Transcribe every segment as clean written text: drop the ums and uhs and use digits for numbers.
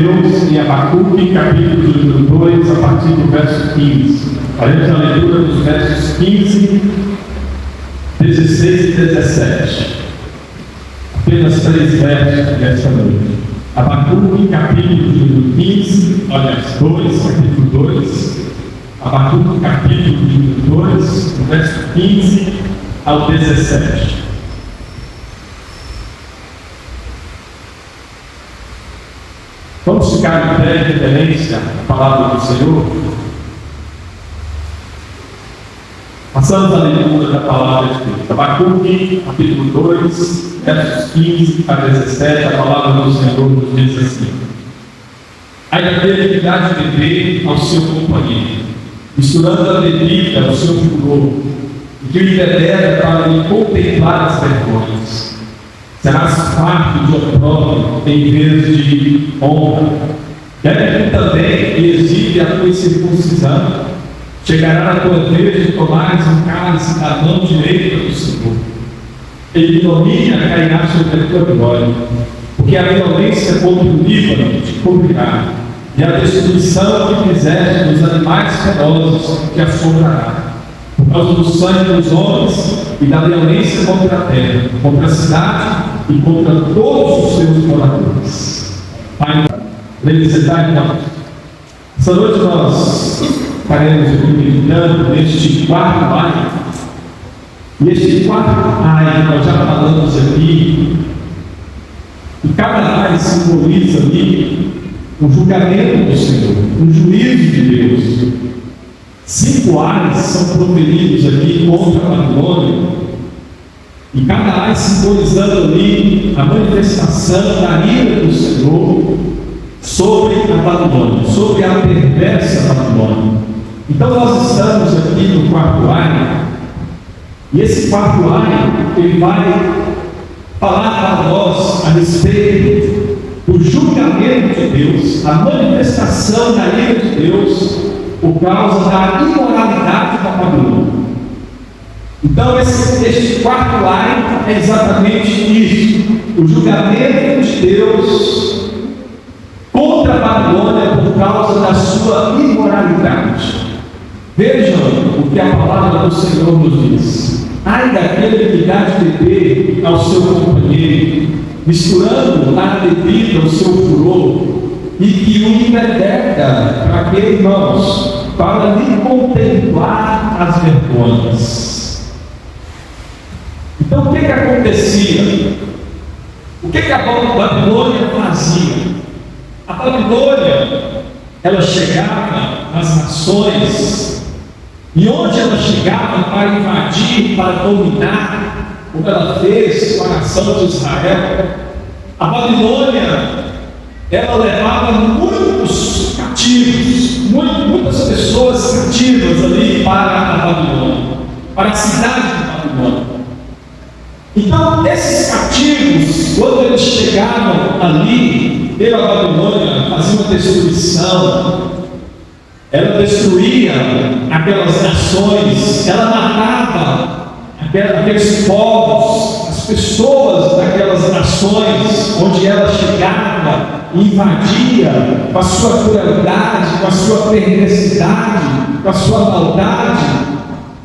Deus em Abacuque, capítulo 2, a partir do verso 15. Faremos a leitura dos versos 15, 16 e 17. Apenas 3 versos desta noite. Abacuque, capítulo 15, aliás, 2, capítulo 2. Abacuque, capítulo 2, do verso 15 ao 17. Vamos ficar em pé em referência à palavra do Senhor? Passamos a leitura da palavra de Deus. Abacuque, capítulo 2, versos 15 a 17, a palavra do Senhor nos diz assim: ai daquele que dá de beber ao seu companheiro, misturando a bebida ao seu furor, e que o empedera para lhe contemplar as vergonhas. Serás farto de opróbrio em vez de honra. Bebe também e exibe a tua circuncisão. Chegará a tua vez de tomares um cálice da mão direita do Senhor. Ele domina cairá sobre a tua glória, porque a violência contra o Líbano te cobrirá, e a destruição que fizeste dos animais ferozes te assombrará. Por causa do sangue dos homens e da violência contra a terra, contra a cidade e contra todos os seus moradores. Pai, felicidade, então. Essa noite nós estaremos aqui meditando neste quarto ai. E este quarto ai, nós já falamos aqui, e cada ai simboliza ali um julgamento do Senhor, um juízo de Deus. 5 ais são proferidos aqui contra a Babilônia, e cada ai simbolizando ali a manifestação da ira do Senhor sobre a Babilônia, sobre a perversa Babilônia. Então nós estamos aqui no quarto ai, e esse quarto ai, ele vai falar para nós a respeito do julgamento de Deus, a manifestação da ira de Deus por causa da imoralidade da Babilônia. Então este quarto ai é exatamente isso, o julgamento de Deus contra a Babilônia por causa da sua imoralidade. Vejam o que a palavra do Senhor nos diz: ai daquele que dá de beber ao seu companheiro, misturando a bebida ao seu furor, e que o empedera, para que, irmãos, para lhe contemplar as vergonhas. Então o que acontecia? O que a Babilônia fazia? A Babilônia, ela chegava nas nações, e onde ela chegava para invadir, para dominar, como ela fez com a nação de Israel, a Babilônia, ela levava muitos cativos, muitas pessoas cativas ali para a Babilônia, para a cidade de Babilônia. Então, esses cativos, quando eles chegavam ali, pela Babilônia, fazia uma destruição. Ela destruía aquelas nações, ela matava aqueles povos, as pessoas daquelas nações onde ela chegava, invadia com a sua crueldade, com a sua perversidade, com a sua maldade,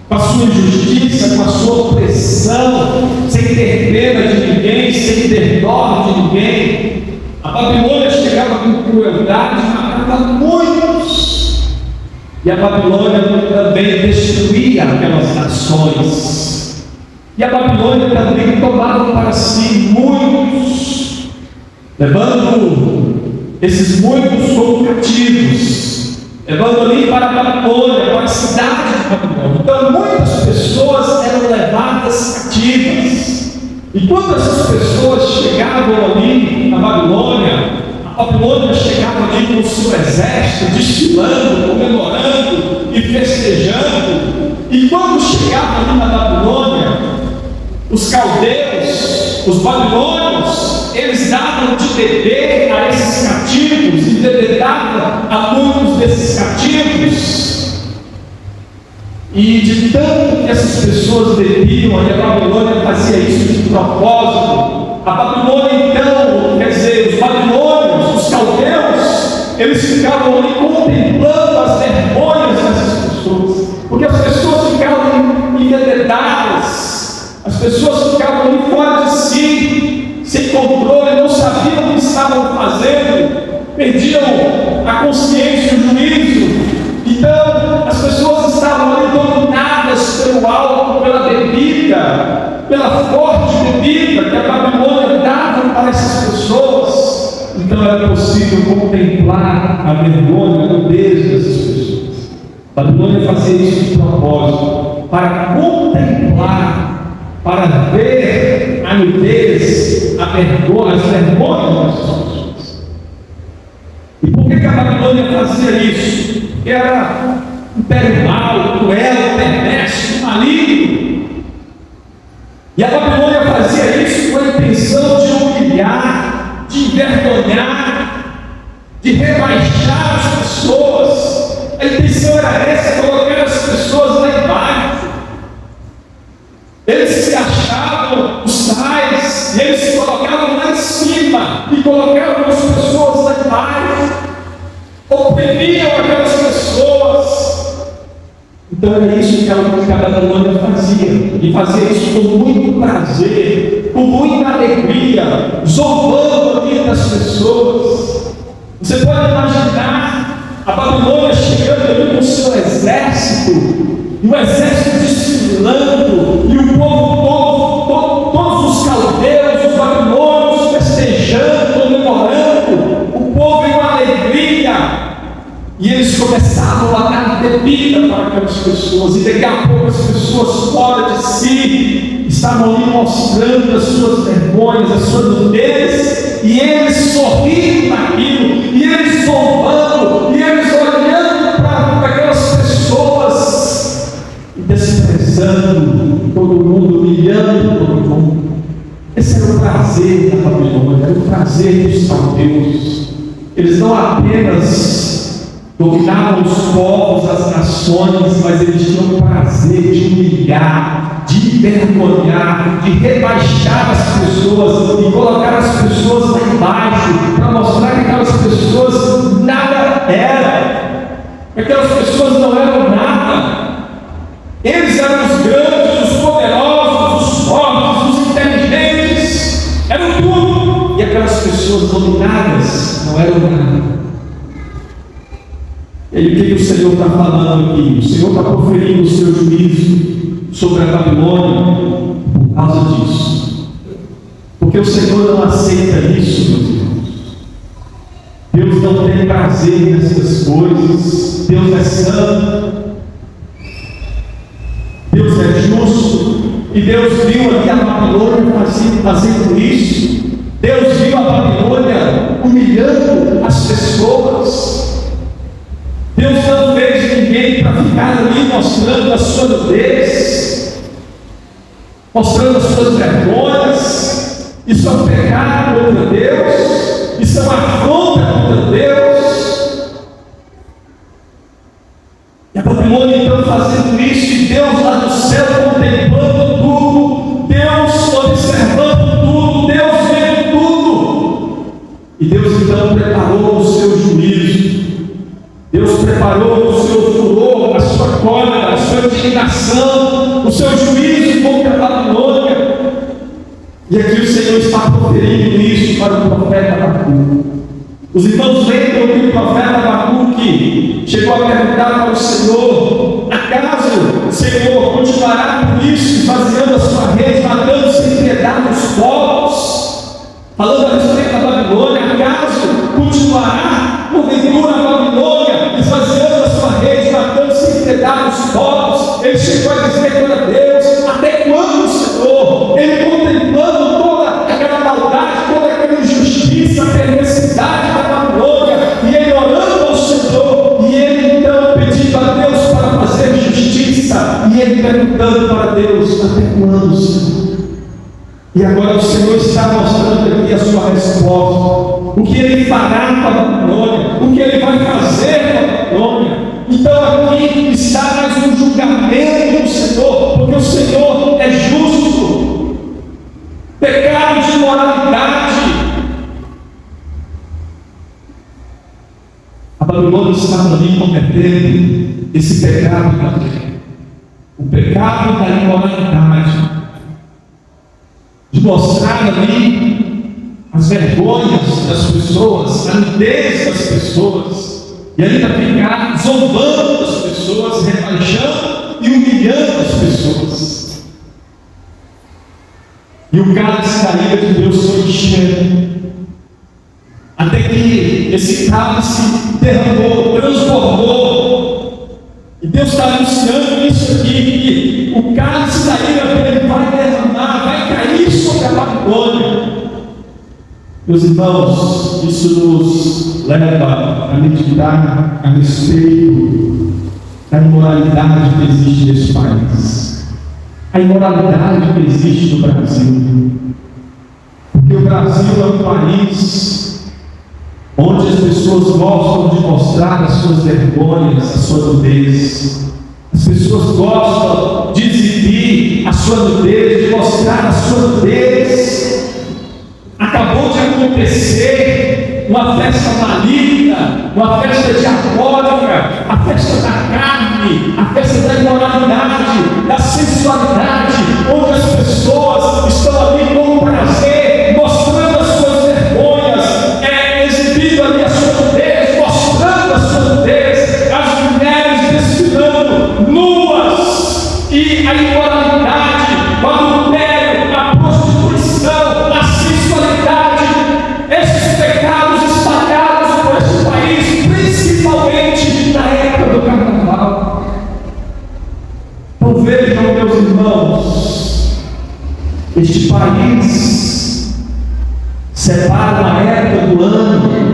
com a sua injustiça, com a sua opressão, sem ter pena de ninguém, sem ter dó de ninguém. A Babilônia chegava com crueldade e matava muitos. E a Babilônia também destruía aquelas nações. E a Babilônia também tomava para si muitos, levando esses muitos como cativos, levando ali para a Babilônia, para a cidade de Babilônia. Então muitas pessoas eram levadas cativas. E quando essas pessoas chegavam ali na Babilônia, a Babilônia chegava ali com o seu exército, desfilando, comemorando e festejando. E quando chegava ali na Babilônia, os caldeus, os babilônios, eles davam de beber a esses cativos e bebedavam a muitos desses cativos. E de tanto que essas pessoas bebiam, e a Babilônia fazia isso de propósito, a Babilônia então, quer dizer, os babilônios, os caldeus, eles ficavam ali contemplando as vergonhas dessas pessoas, porque as pessoas ficavam envenenadas, as pessoas ficavam ali fora de si, sem controle, não sabiam o que estavam fazendo, perdiam a consciência e o juízo. Então, as pessoas estavam ali dominadas pelo álcool, pela bebida, pela forte bebida que a Babilônia dava para essas pessoas. Então, era possível contemplar a vergonha, a nudez dessas pessoas. A Babilônia fazia isso de propósito, para contemplar, para ver a nudez, a vergonha, as vergonhas dessas pessoas. E por que a Babilônia fazia isso? Porque era um império mau, cruel, perverso, maligno. E a Babilônia fazia isso com a intenção de humilhar, de envergonhar, de rebaixar as pessoas. A intenção era essa, colocar as pessoas lá embaixo. Eles se achavam os tais, e eles se colocavam lá em cima, e colocavam as pessoas lá embaixo, oprimiam aquelas pessoas. Então era isso que a Babilônia fazia, e fazia isso com muito prazer, com muita alegria, zombando a vida das pessoas. Você pode imaginar a Babilônia chegando ali com o seu exército, e o exército desfilando, e o povo todo, todos os caldeus, os babilônios festejando, comemorando, o povo em uma alegria, e eles começavam a dar bebida para aquelas pessoas, e daqui a pouco as pessoas fora de si estavam ali mostrando as suas vergonhas, as suas nudez, e eles sorrindo naquilo, e eles zombando, e eles olhando para aquelas pessoas, e desprezando todo mundo, humilhando todo mundo. Esse era o prazer da Babilônia, era o prazer dos caldeus. Eles não apenas dominavam os povos, as nações, mas eles tinham o prazer de humilhar, de envergonhar, de rebaixar as pessoas e colocar as pessoas lá embaixo, para mostrar que aquelas pessoas nada eram, aquelas pessoas não eram nada. Eles eram os grandes, os poderosos, os fortes, os inteligentes, eram tudo, e aquelas pessoas dominadas não eram nada. E aí o que o Senhor está falando aqui? O Senhor está proferindo o seu juízo sobre a Babilônia por causa disso. Porque o Senhor não aceita isso, meus irmãos. Deus não tem prazer nessas coisas. Deus é santo. Deus é justo. E Deus viu ali a Babilônia fazendo isso. Deus viu a Babilônia humilhando as pessoas. Deus não fez ninguém para ficar ali mostrando a sua nudez, mostrando as suas vergonhas. Isso é um pecado contra Deus, isso é uma afronta contra Deus. E a Babilônia então fazendo isso, e Deus lá no céu contemplando tudo, Deus observando tudo, Deus vendo tudo. E Deus então preparou o seu juízo. Deus preparou o seu furor, a sua cólera, a sua indignação, o seu juízo contra a Babilônia. E aqui o Senhor está proferindo isso para o profeta Abacuque. Os irmãos lembram que o profeta Abacuque chegou a perguntar para o Senhor: acaso, Senhor, continuará por isso, esvaziando a sua rede, matando sem piedade os povos? Falando a respeito da Babilônia, acaso continuará porventura a Babilônia, esvaziando a sua rede, matando sem piedade os povos? Ele chegou a dizer para Deus: até quando, Senhor? Ele contemplando toda aquela maldade, toda aquela injustiça, a perversidade da Babilônia, e ele orando ao Senhor, e ele então pedindo a Deus para fazer justiça, e ele perguntando para Deus: até quando, Senhor? E agora o Senhor está mostrando aqui a sua resposta, o que Ele fará com a Babilônia, o que Ele vai fazer com a Babilônia. Então aqui está mais um julgamento do Senhor, porque o Senhor é justo. Pecado de imoralidade, A Babilônia estava ali cometendo esse pecado também. O pecado da imoralidade, de mostrar ali as vergonhas das pessoas, a nudez das pessoas, e ainda ficar zombando as pessoas, rebaixando e humilhando as pessoas. E o cálice da ira de Deus foi enchendo, até que esse cálice derramou, transformou. E Deus está anunciando isso aqui, que o cálice da ira dele vai derramar, vai cair sobre a Babilônia. Meus irmãos, isso nos leva a meditar a respeito da imoralidade que existe nesse país, a imoralidade que existe no Brasil, porque o Brasil é um país onde as pessoas gostam de mostrar as suas vergonhas, a sua nudez. As pessoas gostam de exibir a sua nudez, de mostrar a sua nudez. Acabou de acontecer uma festa maligna, uma festa diabólica, a festa da carne, a festa da imoralidade, da sensualidade, onde as pessoas estão ali com prazer, mostrando as suas vergonhas, exibindo ali a sua nudez, mostrando a sua nudez, as mulheres desfilando nuas, e a imoralidade, o adultério, a prostituição, a sensualidade, esses pecados espalhados por esse país, principalmente na época do carnaval. Então vejam, meus irmãos, este país separa uma época do ano,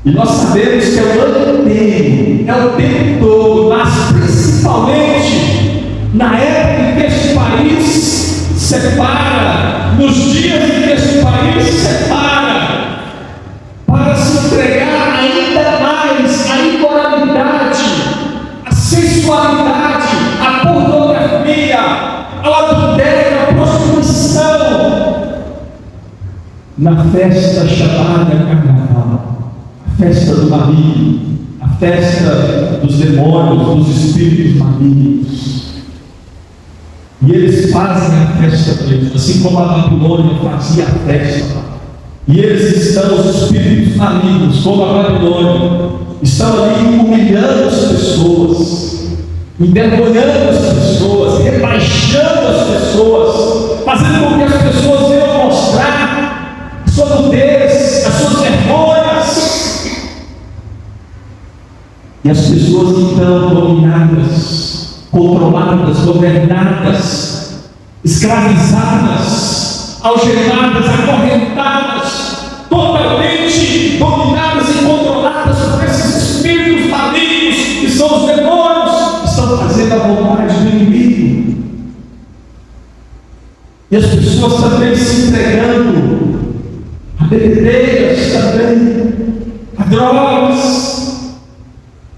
e nós sabemos que é o ano inteiro, é o tempo todo, mas principalmente na época em que este país separa, nos dias em que este país separa, para se entregar ainda mais à imoralidade, à sensualidade, à pornografia, ao adultério, à prostituição, na festa chamada Carnaval, a festa do maligno, a festa dos demônios, dos espíritos malignos. E eles fazem a festa deles, assim como a Babilônia fazia a festa. E eles estão, os espíritos malignos, como a Babilônia, estão ali humilhando as pessoas, envergonhando as pessoas, rebaixando as pessoas, fazendo com que as pessoas venham mostrar a sua nudez, as suas vergonhas. E as pessoas então dominadas, controladas, governadas, escravizadas, algemadas, acorrentadas, totalmente dominadas e controladas por esses espíritos malignos que são os demônios, estão fazendo a vontade do inimigo. E as pessoas também se entregando a bebedeiras também, a drogas,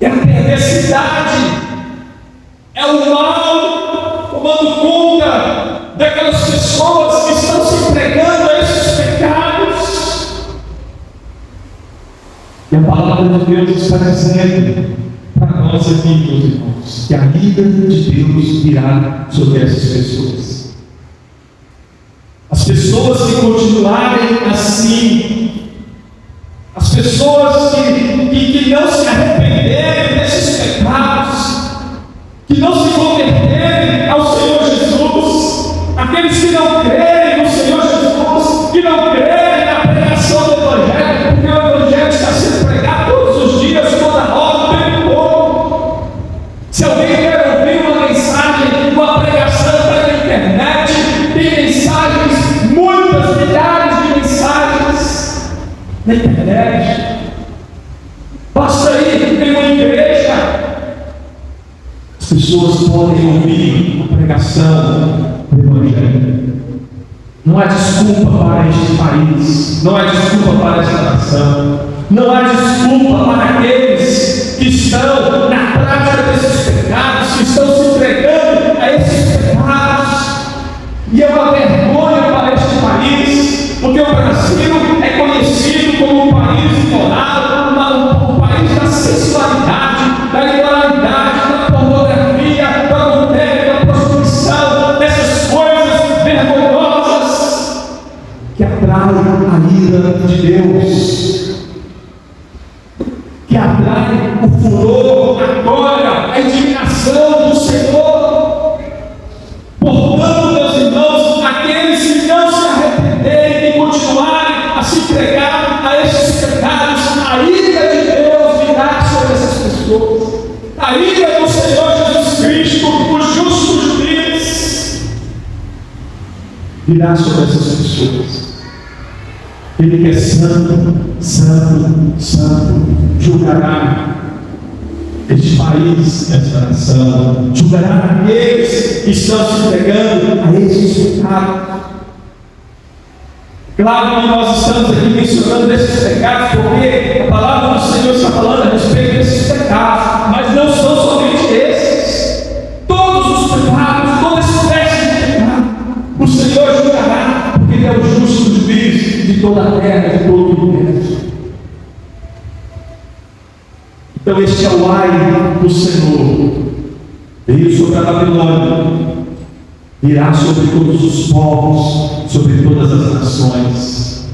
e a perversidade, é o mal tomando conta daquelas pessoas que estão se entregando a esses pecados. E a palavra de Deus está dizendo para nós aqui, meus irmãos, que a ira de Deus virá sobre essas pessoas. As pessoas que continuarem assim, as pessoas que não se arrependerem desses pecados, que não se converterem ao Senhor Jesus, aqueles que não crerem no Senhor Jesus, que não crerem na pregação do Evangelho, porque o Evangelho está sendo pregado todos os dias, toda hora, o tempo todo. Se alguém quer ouvir uma mensagem, uma pregação pela internet, tem mensagens, muitas milhares de mensagens na internet. Basta ir em uma igreja, as pessoas podem ouvir a pregação do Evangelho. Não há desculpa para este país, não há desculpa para esta nação, não há desculpa para aqueles que estão na prática desses pecados, que estão se entregando a esses pecados. E é uma vergonha para este país, porque o Brasil é conhecido como um país imoral, um pessoas. A ira do Senhor Jesus Cristo, o justo juiz, virá sobre essas pessoas. Ele que é santo, santo, santo, julgará este país, esta nação, julgará aqueles que estão se entregando a esses pecados. Claro que nós estamos aqui mencionando esses pecados, porque a palavra do Senhor está falando a respeito desses pecados, mas não são somente esses. Todos os pecados, toda espécie de pecado, o Senhor julgará, porque Ele é o justo juiz de toda a terra, de todo o universo. Então este é o ai do Senhor. Veio sobre a Babilônia, virá sobre todos os povos, sobre todas as nações,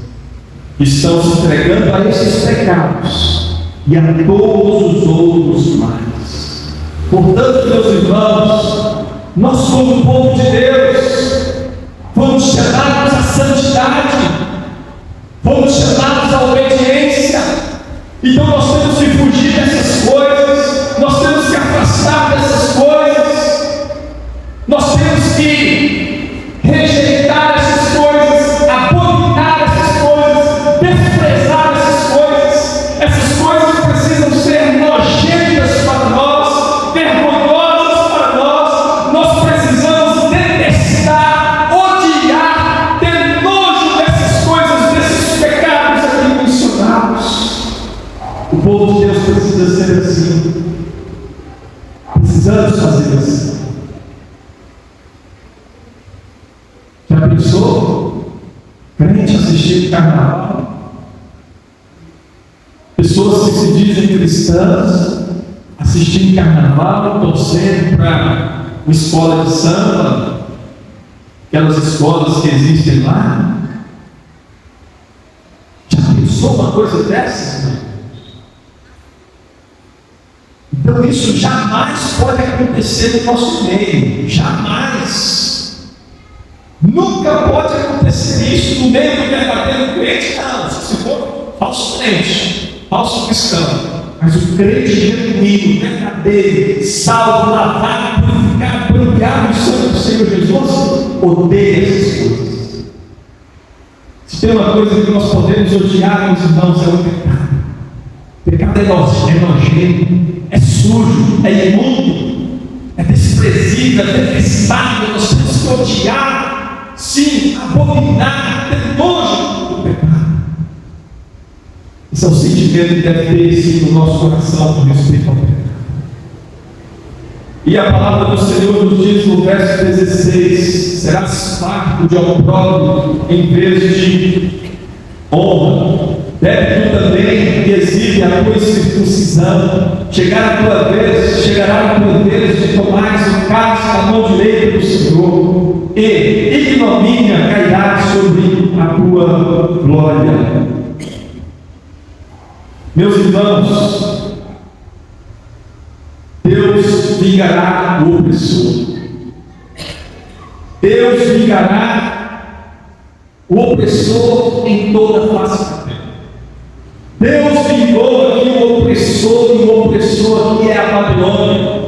que estão se entregando a esses pecados e a todos os outros mais. Portanto, meus irmãos, nós como povo de Deus, fomos chamados à santidade, fomos chamados à obediência. Então nós temos que fugir dessas coisas, nós temos que afastar dessas coisas, nós temos que rejeitar essas coisas, abominar essas coisas, desprezar essas coisas precisam ser nojentas para nós, vergonhosas para nós precisamos detestar, odiar, ter nojo dessas coisas, desses pecados aqui mencionados. O povo de Deus precisa ser assim. Precisamos fazer assim. Já pensou? Crente assistindo carnaval? Pessoas que se dizem cristãs assistindo carnaval, torcendo para uma escola de samba, aquelas escolas que existem lá. Já pensou uma coisa dessas? Né? Então isso jamais pode acontecer no nosso meio, jamais. Nunca pode acontecer isso no meio do verdadeiro crente, não. Se for falso crente, falso cristão. Mas o crente genuíno, verdadeiro, salvo, lavado, purificado, banhado no sangue do Senhor Jesus, odeia essas coisas. Se tem uma coisa que nós podemos odiar, meus irmãos, é o pecado. O pecado é nojento, é sujo, é imundo, é desprezível, é detestável. Nós temos que odiar, sim, abominar, ter nojo do pecado. Esse é o sentimento que deve ter sido no nosso coração com respeito ao pecado. E a palavra do Senhor nos diz no verso 16: serás farto de opróbrio em vez de honra. Deve tu também que exibe a tua circuncisão. Chegará a tua vez de tomares o cálice da mão direita do Senhor, e ignomínia cairá sobre a tua glória. Meus irmãos, Deus vingará o opressor. Deus vingará o opressor em toda a face da terra. Deus vingou aqui o opressor, e o opressor aqui é a Babilônia.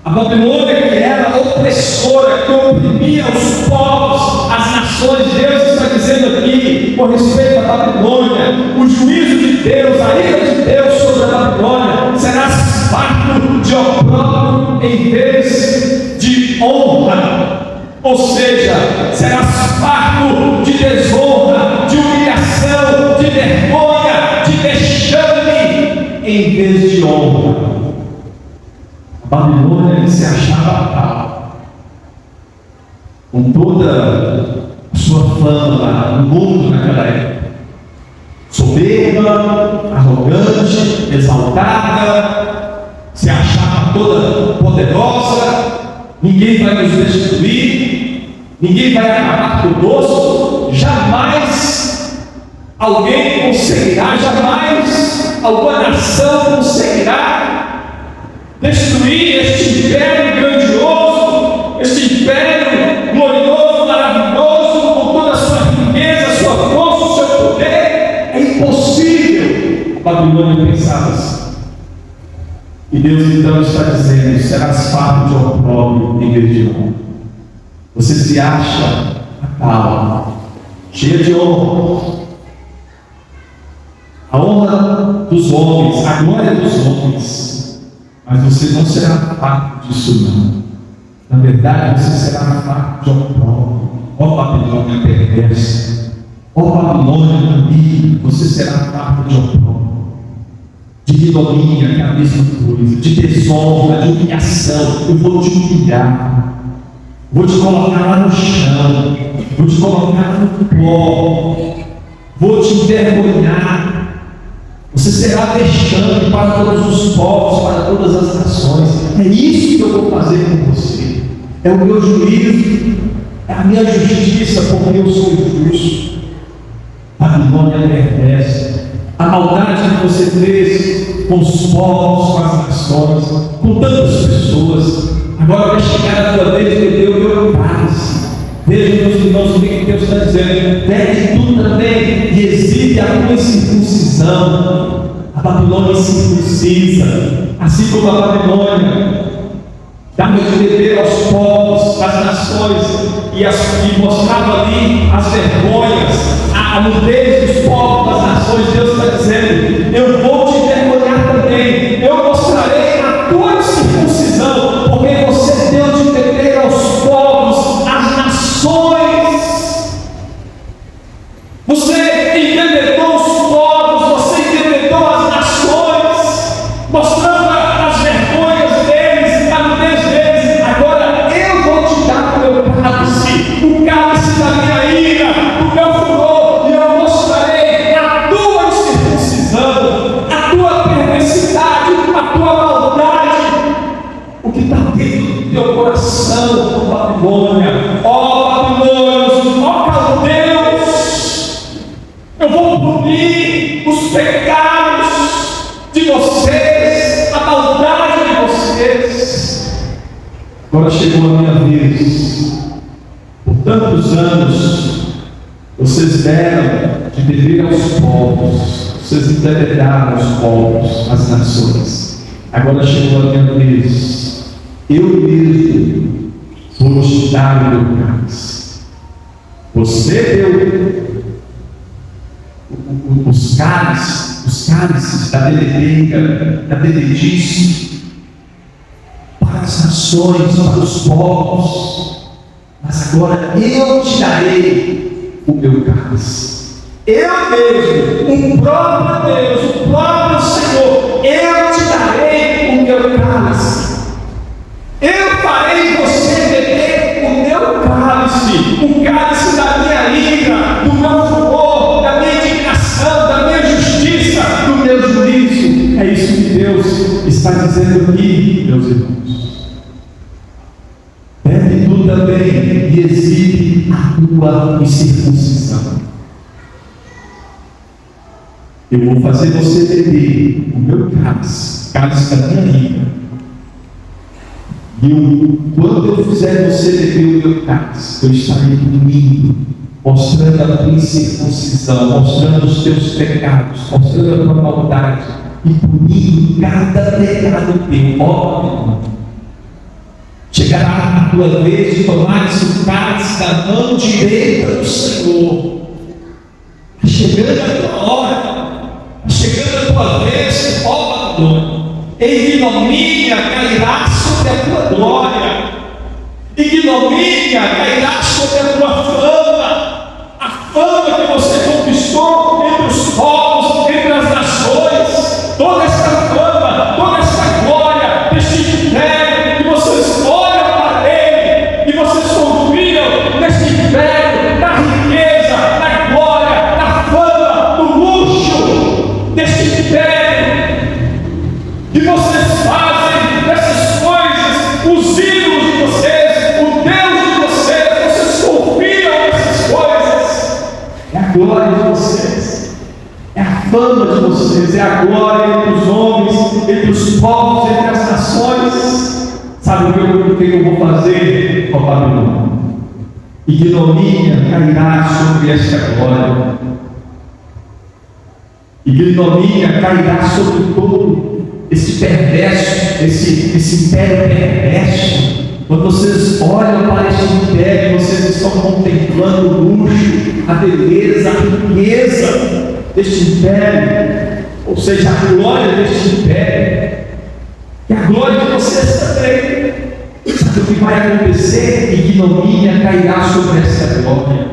A Babilônia que era opressora, que oprimia os povos, as nações. Deus está dizendo aqui, com respeito à Babilônia, o juízo de Deus, a ira de Deus sobre a Babilônia, será farto de opróbrio em vez de honra. Ou seja, será farto de desonra, de humilhação, de vergonha, de vexame, em vez de honra. A Babilônia se achava tal, com toda a sua fama lá no mundo naquela época, soberba, arrogante, exaltada, se achava toda poderosa. Ninguém vai nos destruir, ninguém vai acabar conosco. Jamais alguém conseguirá, jamais alguma nação conseguirá destruir este império grandioso, este império glorioso, maravilhoso, com toda a sua riqueza, sua força, o seu poder. É impossível. A Babilônia pensava assim. E Deus então está dizendo: serás fardo de opróbrio em vez de honra. Você se acha tal, cheia de honra. A honra dos homens, a glória dos homens. Mas você não será fardo disso, não. Na verdade, você será fardo de opróbrio. Ó Babilônia perversa, ó Babilônia maligna, você será fardo de opróbrio, de ignomínia, que é a mesma coisa, de desonra, de humilhação. Eu vou te humilhar, vou te colocar lá no chão, vou te colocar no pó, vou te envergonhar. Você será vexame para todos os povos, para todas as nações. É isso que eu vou fazer com você. É o meu juízo, é a minha justiça, porque eu sou justo. Babilônia perversa, a maldade que você fez com os povos, com as nações, com tantas pessoas, agora vai chegar a tua vez de beber o meu cálice. Veja, meus irmãos, o que Deus está dizendo: pede tu também e exibe a tua incircuncisão. A Babilônia incircuncisa, assim como a Babilônia dava de beber aos povos, às nações, e mostrava ali as vergonhas, a nudez dos povos, das nações. Deus está dizendo: eu vou te envergonhar também, eu mostrarei a tua circuncisão, porque você deu de beber aos povos, às nações. Você embebedou os povos, você embebedou as nações, mostrando as vergonhas deles, a nudez deles. Agora eu vou te dar o meu cálice, o cálice da minha ira, do meu furor, e eu mostrarei a tua incircuncisão, a tua perversidade, a tua maldade, o que está dentro do teu coração, ó Babilônia, ó Babilônios, ó caldeus. Eu vou punir os pecados de vocês, a maldade de vocês. Agora chegou a minha vez. Por tantos anos, vocês deram de beber aos povos, vocês enderedaram aos povos, às nações. Agora chegou a minha vez. Eu mesmo vou te dar o meu cálice. Você deu os cálices da bebedeira, da bebedice, para as nações, para os povos. Mas agora eu te darei o meu cálice. Eu mesmo, o próprio Deus, o próprio Senhor, eu te darei o meu cálice. Eu farei você beber o meu cálice, o cálice da minha ira, do meu furor, da minha indignação, da minha justiça, do meu juízo. É isso que Deus está dizendo aqui, meus irmãos. Bebe tu também e exibe a tua incircuncisão. Eu vou fazer você beber o meu cálice, cálice da minha ira. E quando eu fizer você beber o meu cálice, eu estarei punindo, mostrando a tua incircuncisão, mostrando os teus pecados, mostrando a tua maldade e punindo cada pecado teu. Ó, chegará a tua vez de tomar o cálice da mão direita do Senhor. Chegando a tua hora, chegando a tua vez, ó Babilônia. Ignomínia cairá sobre a tua glória, ignomínia cairá sobre a tua fama, a fama que você conquistou entre os povos, entre as nações, toda essa fama, toda essa glória, deste império, que vocês olham para ele, e vocês confiam neste império, na riqueza, na glória, na fama, no luxo deste império. E vocês fazem dessas coisas os ídolos de vocês, o Deus de vocês confiam nessas coisas. É a glória de vocês, é a fama de vocês, é a glória entre os homens, entre os povos, entre as nações. Sabe o que eu vou fazer, ó Babilônia? Ignomínia cairá sobre esta glória, ignomínia cairá sobre todo esse perverso, esse império perverso. Quando vocês olham para este império, vocês estão contemplando o luxo, a beleza, a riqueza deste império, ou seja, a glória deste império, e a glória de vocês também. Sabe o que vai acontecer? Ignomínia cairá sobre essa glória.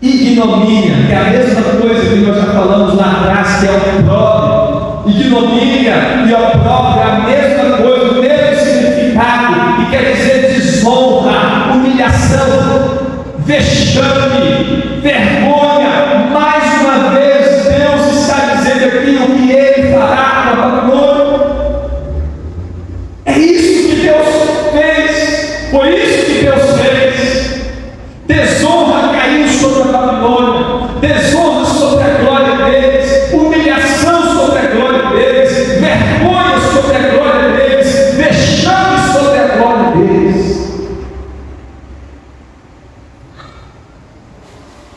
Ignomínia, que é a mesma coisa que nós já falamos lá atrás, que é o opróbrio. Ignomínia e opróbrio é a mesma coisa, o mesmo significado, e quer dizer desonra, humilhação, vexame, vergonha. Mais uma vez, Deus está dizendo aqui o que Ele fará com a Babilônia. É isso que Deus fez, foi isso que Deus fez. Desonra caiu sobre a Babilônia, desonra sobre a glória deles, humilhação sobre a glória deles, vergonha sobre a glória deles, vexame sobre a glória deles.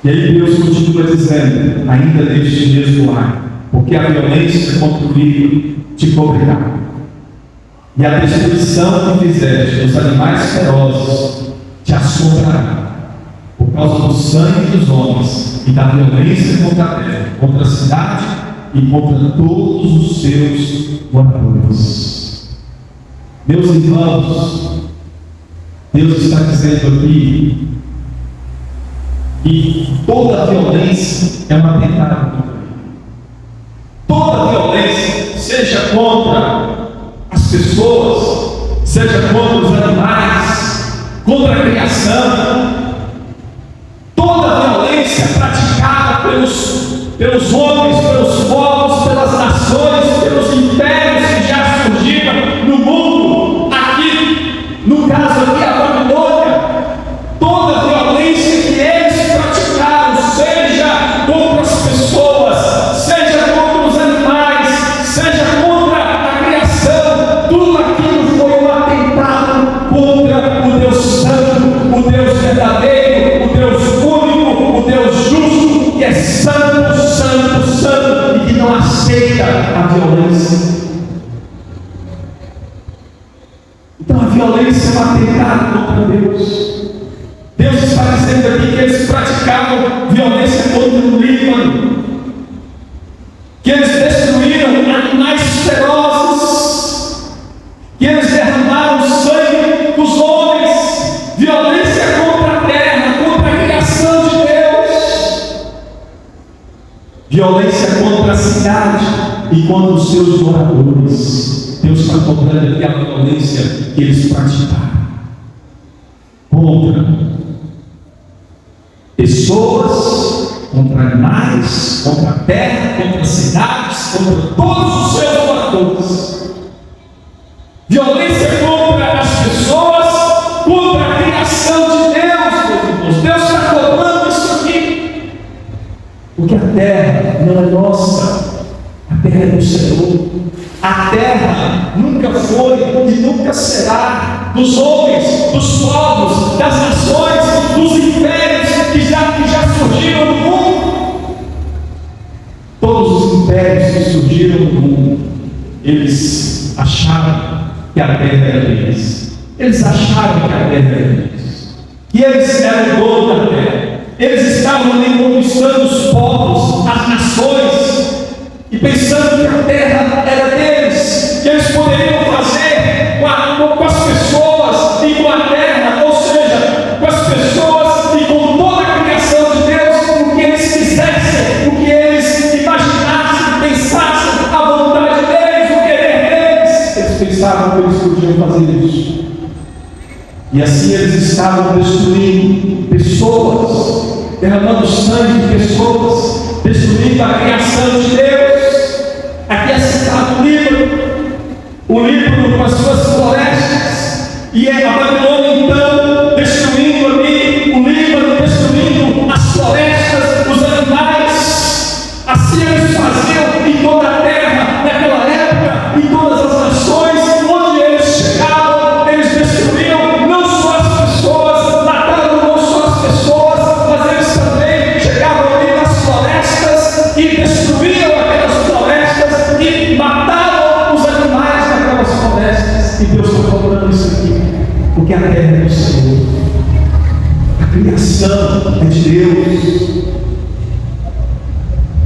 E aí Deus continua dizendo, ainda neste mesmo ar, porque a violência contra o filho te cobrirá, e a destruição que fizeste dos animais ferozes te assombrará, por causa do sangue dos homens e da violência contra a terra, contra a cidade e contra todos os seus moradores. Meus irmãos, Deus está dizendo aqui que toda violência é um atentado contra ele. Toda violência, seja contra as pessoas, seja contra os animais, contra a criação, toda violência praticada pelos homens, pelos povos, pelas nações, pelos impérios que já surgiram no mundo, aqui, no caso aqui a Babilônia, toda violência que eles praticaram, seja contra as pessoas, seja contra os animais, seja contra a criação, tudo aquilo foi um atentado contra o Deus Santo, o Deus verdadeiro, o Deus único, o Deus justo, que é santo, santo, santo, e que não aceita a violência. Então a violência é um atentado contra Deus. Deus está dizendo aqui que eles praticavam violência contra o Líbano, que eles destruíram animais ferozes, que eles derramaram o sangue dos homens, violência contra a terra, contra a criação de Deus, violência contra a cidade e contra os seus moradores. Deus está cobrando aqui a violência que eles praticaram contra pessoas, contra animais, contra a terra, contra cidades, contra todos os seus moradores. Violência contra as pessoas, contra a criação de Deus, meus irmãos. Deus está cobrando isso aqui, porque a terra não é nossa, a terra é do Senhor. A terra nunca foi e nunca será dos homens, dos povos, das nações, dos impérios que já surgiram no mundo. Todos os impérios que surgiram no mundo, eles acharam que a terra era deles. Eles acharam que a terra era deles. E eles eram donos da terra. Eles estavam ali conquistando os povos, as nações, e pensando que a terra era deles, que eles poderiam fazer com as pessoas e com a terra, ou seja, com as pessoas e com toda a criação de Deus, o que eles quisessem, o que eles imaginassem, pensassem, a vontade deles, o querer deles. Eles pensavam que eles podiam fazer isso. E assim eles estavam destruindo pessoas, derramando sangue de pessoas, destruindo a criação de Deus. Aqui é citado o Líbano com as suas florestas, e a Babilônia então destruindo ali o Líbano, destruindo as florestas, os animais. Assim eles faziam em toda a terra, naquela época, em todas as nações, onde eles chegavam, eles destruíam não só as pessoas, mataram não só as pessoas, mas eles também chegavam ali nas florestas e destruíam aquelas florestas e matavam os animais. Porque a terra é do Senhor, a criação é de Deus,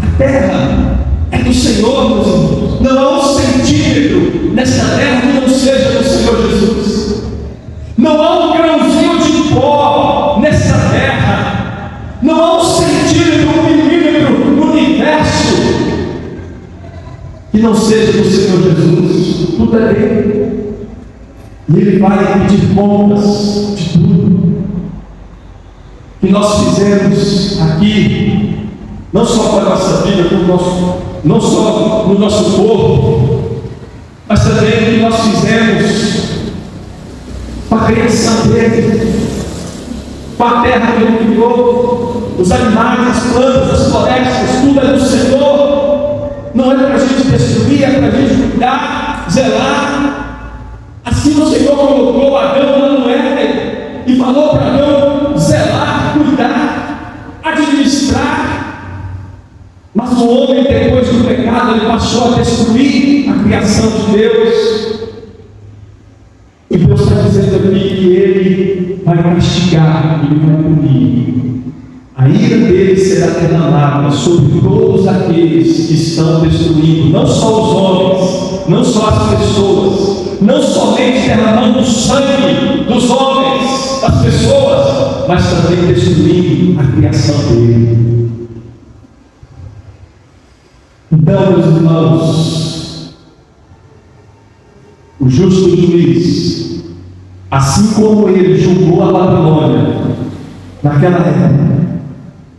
a terra é do Senhor, meus irmãos. Não há um centímetro nessa terra que não seja do Senhor Jesus. Não há um grãozinho de pó nessa terra. Não há um centímetro, um milímetro no universo que não seja do Senhor Jesus. Tudo é dele. E Ele vai pedir contas de tudo que nós fizemos aqui, não só para a nossa vida, não só no nosso corpo, mas também o que nós fizemos com a criação dele, com a terra que Ele criou, os animais, as plantas, as florestas, tudo é do Senhor. Não é para a gente destruir, é para a gente cuidar, zelar. Assim o Senhor colocou Adão lá no Éden e falou para Adão zelar, cuidar, administrar. Mas o homem, depois do pecado, ele passou a destruir a criação de Deus. E Deus está dizendo aqui que Ele vai castigar, Ele vai punir. A ira dele será derramada sobre todos aqueles que estão destruindo, não só os homens, não só as pessoas, não somente derramando o sangue dos homens, das pessoas, mas também destruindo a criação dele. Então, meus irmãos, o justo juiz, assim como ele julgou a Babilônia naquela época,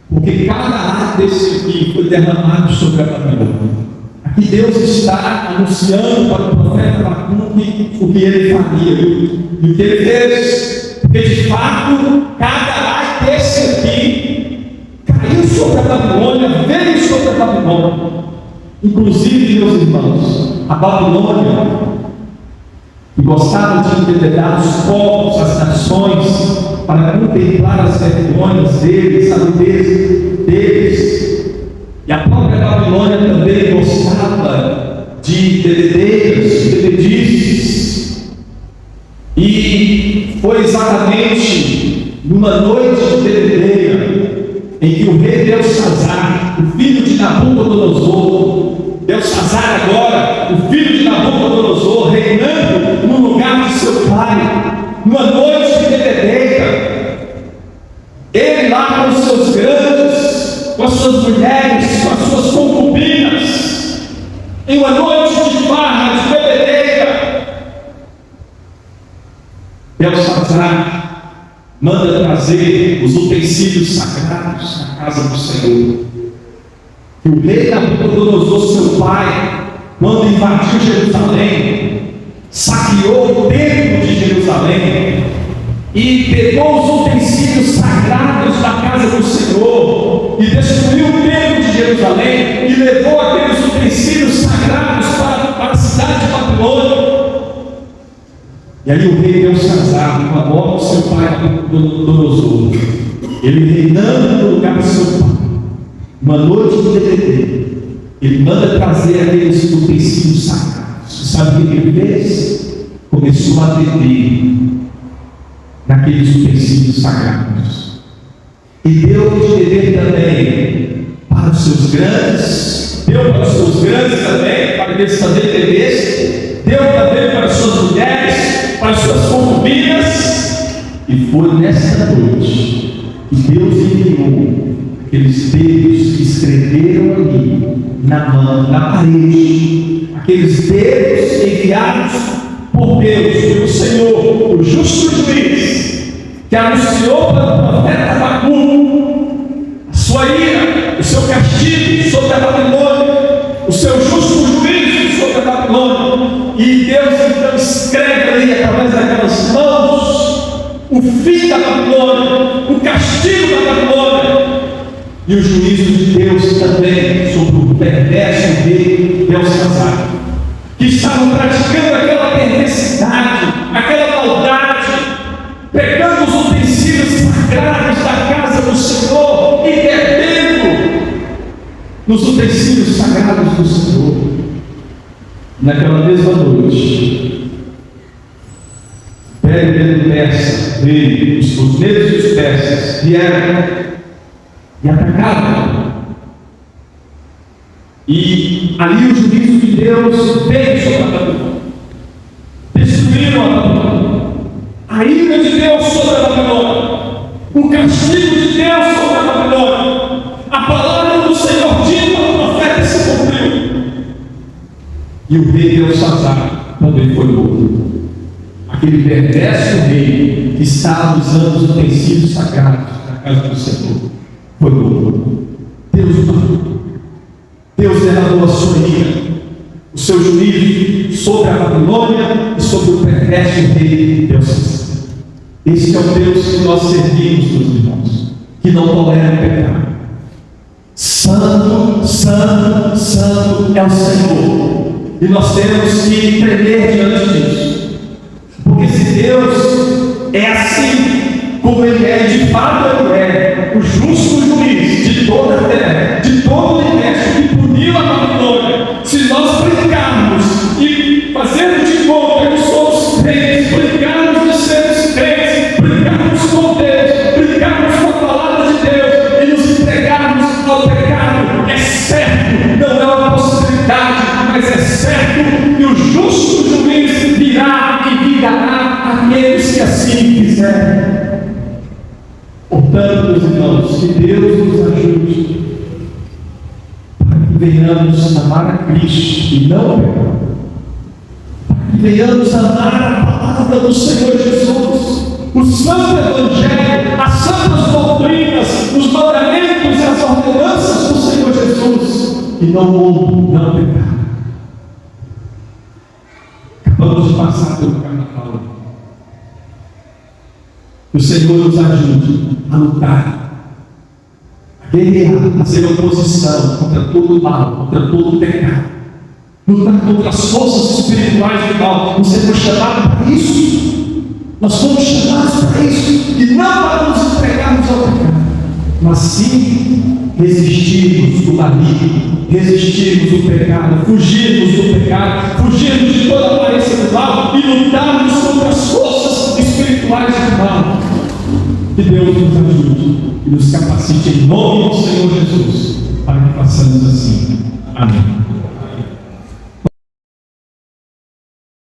porque cada ato desse aqui foi derramado sobre a Babilônia. Aqui Deus está anunciando para o profeta Abacuque o que ele faria e o que ele fez, porque de fato cada ato desse aqui caiu sobre a Babilônia, veio sobre a Babilônia. Inclusive, meus irmãos, a Babilônia, que gostava de enderedar os povos, as nações, para contemplar as vergonhas deles, a nudez deles. E a própria Babilônia também gostava de bebedeiras, de bebedices. E foi exatamente numa noite de bebedeira em que o rei Belsazar, o filho de Nabucodonosor, Belsazar agora, o filho de Nabucodonosor, reinando no lugar de seu pai, numa noite de bebedeira, ele lá com os seus grandes, com as suas mulheres, com as suas concubinas, em uma noite de farra, de bebedeira, Belsazar manda trazer os utensílios sagrados na casa do Senhor. E o rei Nabucodonosor, seu pai, quando invadiu Jerusalém, saqueou o templo de Jerusalém e pegou os utensílios sagrados da casa do Senhor e destruiu o templo de Jerusalém e levou aqueles utensílios sagrados para a cidade de Babilônia. E aí o rei Belsazar, com a morte do seu pai Nabucodonosor, ele reinando no lugar do seu pai, uma noite de bebedeira, ele manda trazer aqueles utensílios sagrados. Sabe o que ele fez? Começou a beber naqueles utensílios sagrados. E deu de beber também para os seus grandes, deu para os seus grandes também, para que eles também bebessem, deu também para as suas mulheres, para as suas concubinas. E foi nessa noite que Deus enviou aqueles dedos que escreveram ali na parede, aqueles dedos enviados por Deus, pelo Senhor, o justo juiz, que anunciou para o profeta Abacuque a sua ira, o seu castigo sobre a Babilônia, o seu justo juízo sobre a Babilônia. E Deus então escreve ali através daquelas mãos o fim da Babilônia, o castigo da Babilônia. E o juízo de Deus também sobre o perverso rei Belsazar, que estavam praticando aquela perversidade, aquela maldade, pegando os utensílios sagrados da casa do Senhor e bebendo nos utensílios sagrados do Senhor. Naquela mesma noite, Império Persa veio, os medos e os persas vieram e atacaram. E ali o juízo de Deus veio sobre a Babilônia. Destruíram a Babilônia. A ira de Deus sobre a Babilônia. O castigo de Deus sobre a Babilônia. A palavra do Senhor dita ao profeta se cumpriu. E o rei Belsazar também foi morto. Aquele perverso rei que estava usando os utensílios sagrados na casa do Senhor foi morto. Deus matou. Deus derramou a sua ira, o seu juízo sobre a Babilônia e sobre o perverso rei Belsazar. Esse é o Deus que nós servimos, meus irmãos, que não tolera o pecado. Santo, santo, santo é o Senhor. E nós temos que tremer diante disso. Porque se Deus é assim, como Ele é, de fato Ele é, o justo juiz de toda a terra, de todo o universo, que puniu a Babilônia, se nós brincarmos e fazermos de conta que somos crentes, brincarmos de sermos crentes, brincarmos com Deus, brincarmos com a palavra de Deus e nos entregarmos ao pecado, é certo, não é uma possibilidade, mas é certo que o justo juiz virá e vingará aqueles que assim quiserem. Portanto, meus irmãos, que Deus nos ajude para que venhamos amar a Cristo e não o pecado, para que venhamos amar a palavra do Senhor Jesus, o santo evangelho, as santas doutrinas, os mandamentos e as ordenanças do Senhor Jesus, e não o mundo, não o pecado. Acabamos de passar pelo carnaval. Que o Senhor nos ajude a lutar, a guerrear, a fazer oposição contra todo o mal, contra todo o pecado, lutar contra as forças espirituais do mal. Você foi chamado para isso. Nós fomos chamados para isso, e não para nos entregarmos ao pecado, mas sim resistirmos do maligno, resistirmos do pecado, fugirmos do pecado, fugirmos de toda a aparência do mal e lutarmos contra as forças espirituais do mal. Que Deus nos ajude e nos capacite em nome do Senhor Jesus, para que façamos assim. Amém.